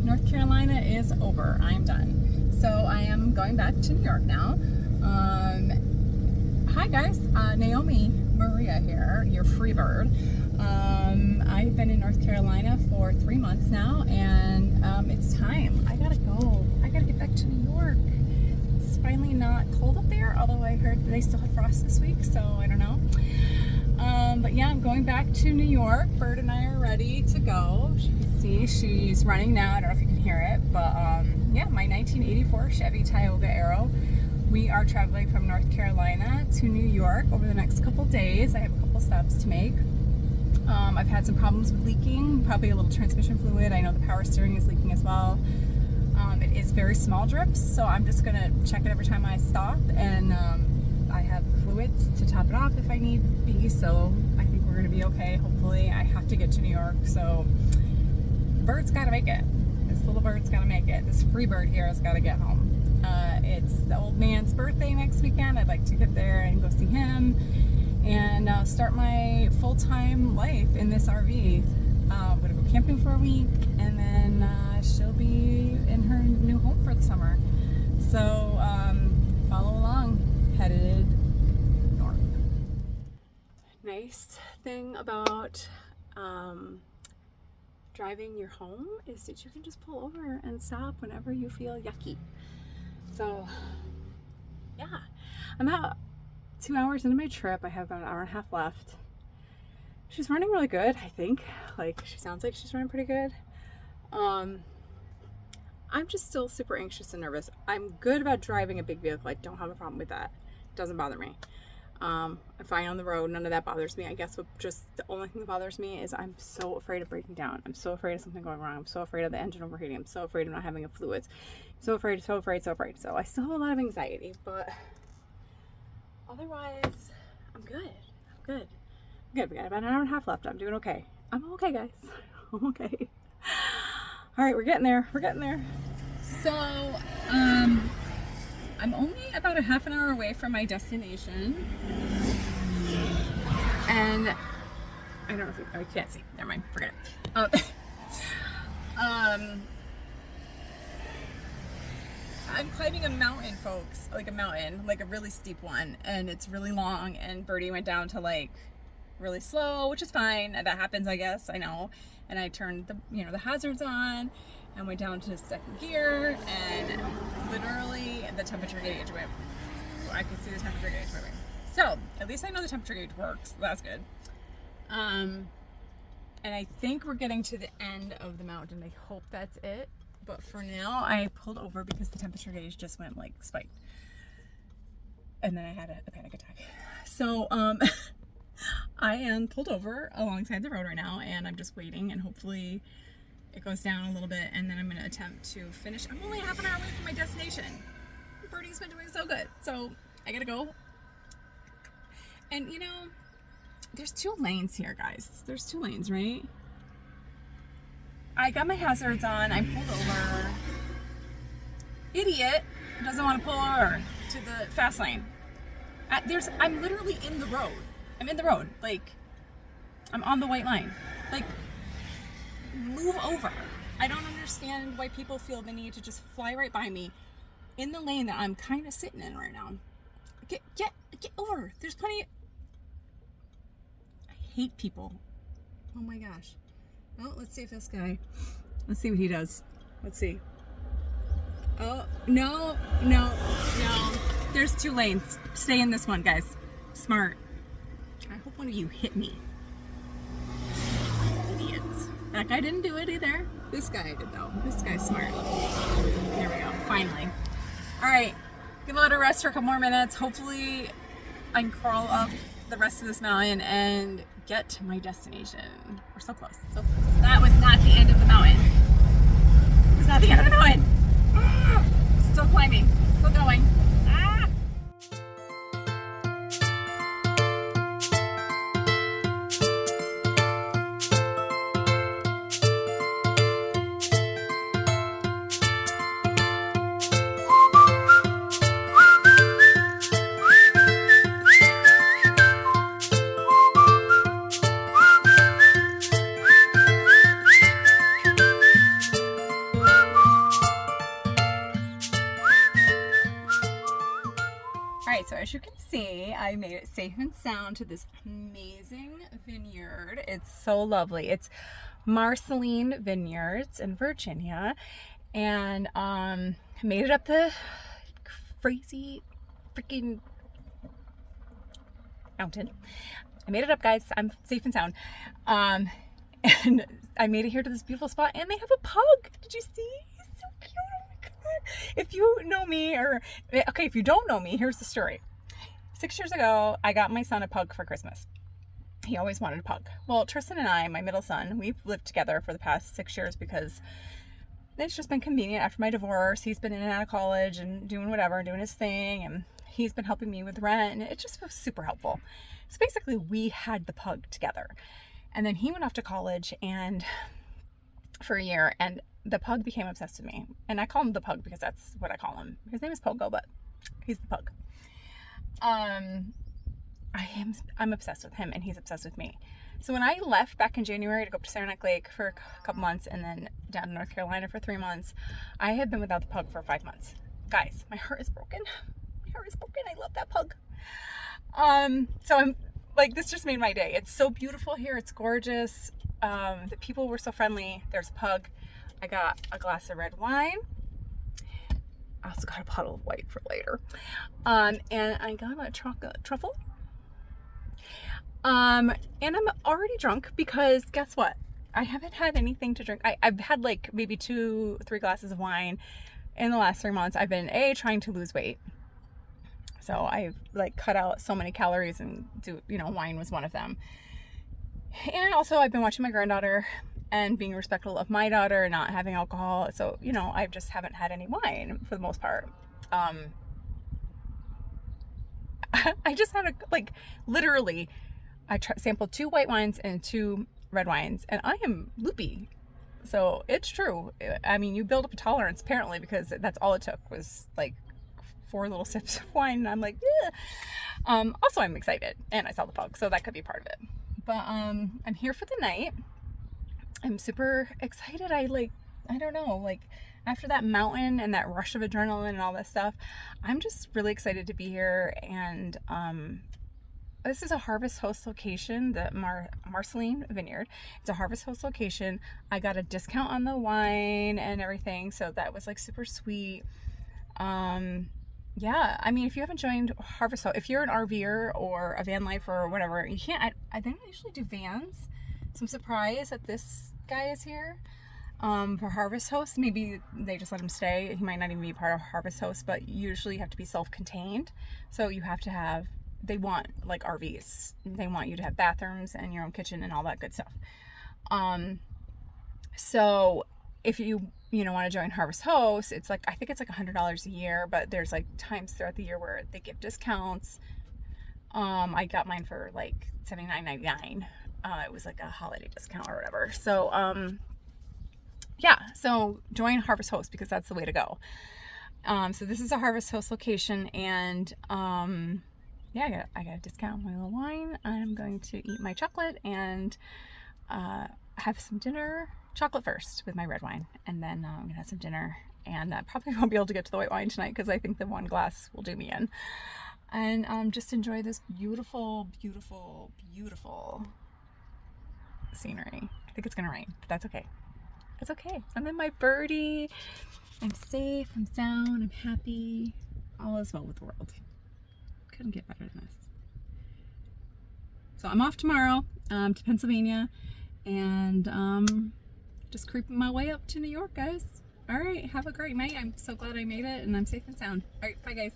North Carolina is over. I'm done. So I am going back to New York now. Hi guys, Naomi Maria here, your free bird. I've been in North Carolina for 3 months now, and it's time. I gotta go. I gotta get back to New York. It's finally not cold up there, although I heard they still had frost this week, so I don't know. But yeah, I'm going back to New York. Bird and I are ready to go. As you can see, she's running now. I don't know if you can hear it, but yeah, my 1984 Chevy Tioga Arrow. We are traveling from North Carolina to New York over the next couple days. I have a couple stops to make. I've had some problems with leaking, probably a little transmission fluid. I know the power steering is leaking as well. It is very small drips, so I'm just gonna check it every time I stop, and I have fluids to top it off if I need be, so I think we're gonna be okay, hopefully. I have to get to New York, so the bird's gotta make it. This little bird's gotta make it. This free bird here has gotta get home. It's the old man's birthday next weekend. I'd like to get there and go see him and start my full-time life in this RV. I'm gonna go camping for a week, and then she'll be in her new home for the summer. So follow along, headed north. Nice thing about driving your home is that you can just pull over and stop whenever you feel yucky. So yeah, I'm about 2 hours into my trip. I have about an hour and a half left. She's running really good, I think. Like, she sounds like she's running pretty good. I'm just still super anxious and nervous. I'm good about driving a big vehicle. I don't have a problem with that. It doesn't bother me. I'm fine on the road. None of that bothers me. I guess what just the only thing that bothers me is I'm so afraid of breaking down. I'm so afraid of something going wrong. I'm so afraid of the engine overheating. I'm so afraid of not having enough fluids. I'm so afraid, so afraid, so afraid. So I still have a lot of anxiety, but otherwise, I'm good. I'm good. I'm good. We got about an hour and a half left. I'm doing okay. I'm okay, guys. I'm okay. All right, we're getting there. We're getting there. So, I'm only about a half an hour away from my destination, and I don't know if I can't see. Never mind. Forget it. I'm climbing a mountain, folks. Like a mountain, like a really steep one, and it's really long. And Birdie went down to like really slow, which is fine. That happens, I guess. I know. And I turned the hazards on and went down to second gear, and literally the temperature gauge went. I could see the temperature gauge moving. So at least I know the temperature gauge works. That's good. And I think we're getting to the end of the mountain. I hope that's it. But for now, I pulled over because the temperature gauge just went like spiked, and then I had a panic attack. So I am pulled over alongside the road right now, and I'm just waiting, and hopefully it goes down a little bit, and then I'm going to attempt to finish. I'm only half an hour away from my destination. Birdie's been doing so good, so I gotta go. And you know, there's 2 lanes here, guys. There's 2 lanes, right? I got my hazards on. I pulled over. Idiot doesn't want to pull over to the fast lane. I'm literally in the road. I'm in the road. Like, I'm on the white line. Like, move over. I don't understand why people feel the need to just fly right by me in the lane that I'm kind of sitting in right now. Get over. There's plenty of... I hate people. Oh my gosh. Well, let's see if this guy... Let's see what he does. Let's see. Oh, no. There's 2 lanes. Stay in this one, guys. Smart. I hope one of you hit me. Idiots. That guy didn't do it either. This guy did, though. This guy's smart. There we go. Finally. All right. Give it a rest for a couple more minutes. Hopefully, I can crawl up the rest of this mountain and get to my destination. We're so close. So close. That was not the end of the mountain. It was not the end of the mountain. Still climbing. Still going. as you can see, I made it safe and sound to this amazing vineyard. It's so lovely. It's Marceline Vineyards in Virginia, and made it up the crazy freaking mountain. I made it up, guys. I'm safe and sound. And I made it here to this beautiful spot, and they have a pug. Did you see? He's so cute. Oh my God. If you know me, or okay, if you don't know me, here's the story. 6 years ago, I got my son a pug for Christmas. He always wanted a pug. Well, Tristan and I, my middle son, we've lived together for the past 6 years because it's just been convenient after my divorce. He's been in and out of college and doing whatever, doing his thing, and he's been helping me with rent, and it just was super helpful. So basically, we had the pug together. And then he went off to college and for a year, and the pug became obsessed with me. And I call him the pug because that's what I call him. His name is Pogo, but he's the pug. I'm obsessed with him, and he's obsessed with me. So when I left back in January to go up to Saranac Lake for a couple months and then down to North Carolina for 3 months, I had been without the pug for 5 months. Guys, my heart is broken. My heart is broken. I love that pug. So I'm like, this just made my day. It's so beautiful here. It's gorgeous. The people were so friendly. There's a pug. I got a glass of red wine. I also got a bottle of white for later. And I got a chocolate truffle. And I'm already drunk because guess what? I haven't had anything to drink. I've had like maybe 2-3 glasses of wine in the last 3 months. I've been trying to lose weight. So I've like cut out so many calories, and wine was one of them. And also I've been watching my granddaughter and being respectful of my daughter and not having alcohol. So, I just haven't had any wine for the most part. I just had literally, I sampled 2 white wines and 2 red wines, and I am loopy. So it's true. I mean, you build up a tolerance apparently, because that's all it took was like 4 little sips of wine, and I'm like, yeah. Also, I'm excited, and I saw the pug, so that could be part of it. But I'm here for the night. I'm super excited. I don't know, like after that mountain and that rush of adrenaline and all that stuff, I'm just really excited to be here. And this is a Harvest Host location, the Marceline Vineyard. It's a Harvest Host location. I got a discount on the wine and everything, so that was like super sweet. Yeah, I mean, if you haven't joined Harvest Host, if you're an RVer or a van lifer or whatever, you can't. I think I usually do vans, so I'm surprised that this guy is here for Harvest Host. Maybe they just let him stay. He might not even be part of Harvest Host, but usually you have to be self-contained. So you have to have, they want like RVs. They want you to have bathrooms and your own kitchen and all that good stuff. So if you want to join Harvest Host, it's like, I think it's like $100 a year, but there's like times throughout the year where they give discounts. I got mine for like $79.99. It was like a holiday discount or whatever. So, yeah, so join Harvest Host because that's the way to go. So this is a Harvest Host location, and yeah, I got a discount on my little wine. I'm going to eat my chocolate and have some dinner. Chocolate first with my red wine, and then I'm gonna have some dinner, and I probably won't be able to get to the white wine tonight because I think the one glass will do me in. And just enjoy this beautiful, beautiful, beautiful scenery. I think it's gonna rain, but that's okay. It's okay. I'm in my Birdie. I'm safe, I'm sound, I'm happy. All is well with the world. Couldn't get better than this. So I'm off tomorrow to Pennsylvania, and just creeping my way up to New York, guys. All right, have a great night. I'm so glad I made it, and I'm safe and sound. All right, bye, guys.